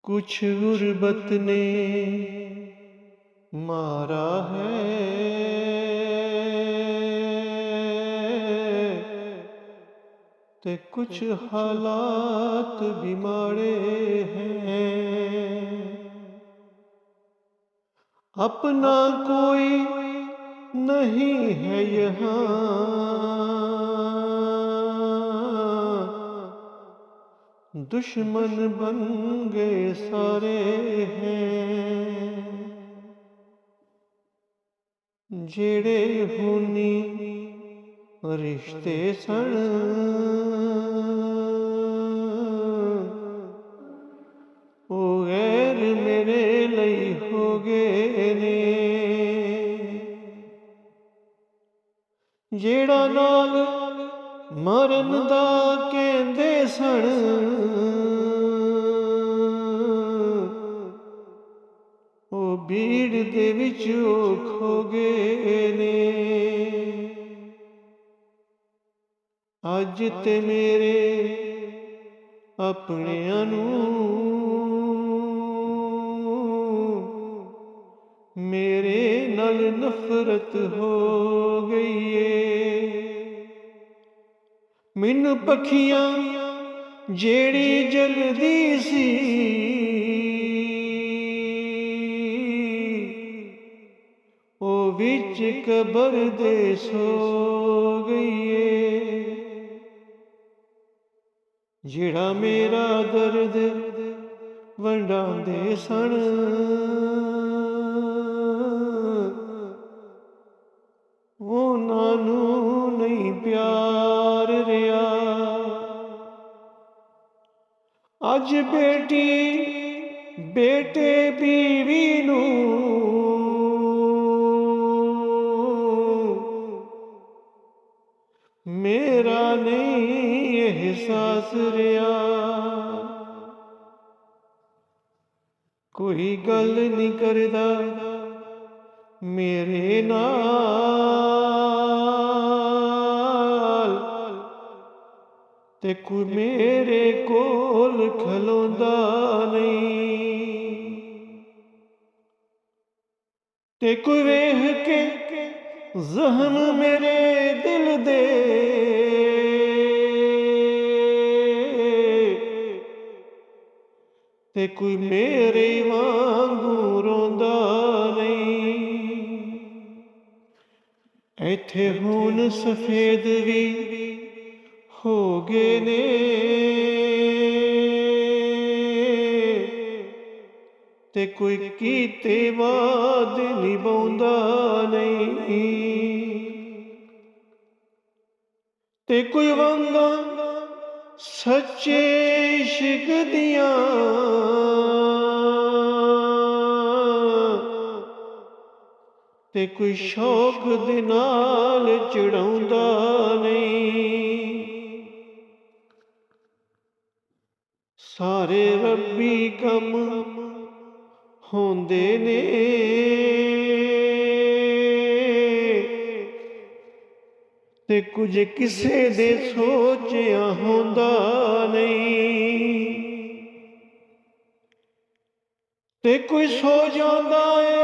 कुछ गुर्बत ने मारा है, ते कुछ हालात भी माड़े हैं। अपना कोई नहीं है यहाँ, दुश्मन बन गए सारे हैं। जेड़े हुनी रिश्ते सन, ओ गैर मेरे लई हो गए ने। जेड़ा नाल मरन दा कहंदे सन, ओ भीड़ दे विच खो गए ने। अज ते मेरे अपनियां नूं मेरे नाल नफरत हो गई है। मैनू पखियां जेड़ी जलदी सी, ओ विच कबर दे सो गई है। जेड़ा मेरा दर्द वंडांदे सन, उन्हां नूं नहीं प्यार रिहा। अज बेटी बेटे बीवी नूं मेरा नहीं एहसास रिहा। कोई गल नहीं करदा मेरे नाल, ते कोई मेरे कोल खलोंदा नहीं। ते कोई वेख के जहम मेरे दिल दे, ते कोई मेरे वांगू रोंदा नहीं। इत्थे हुण सफेद भी हो गए ने, ते कोई कीते वादे निभाउंदा नहीं। ते कोई वंगा सच्चे इश्क दियां ते कोई शौक दे नाल चढ़ाउंदा नहीं। सारे रब्बी कम होंदे ने, ते कुछ किसे दे सोचिया होंदा नहीं। ते कोई सो जांदा है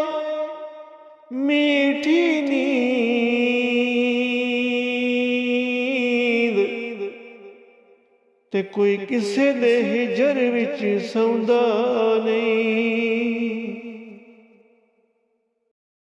मीठी नींद, ते कोई किसे दे हिजर विच सौंदा नहीं।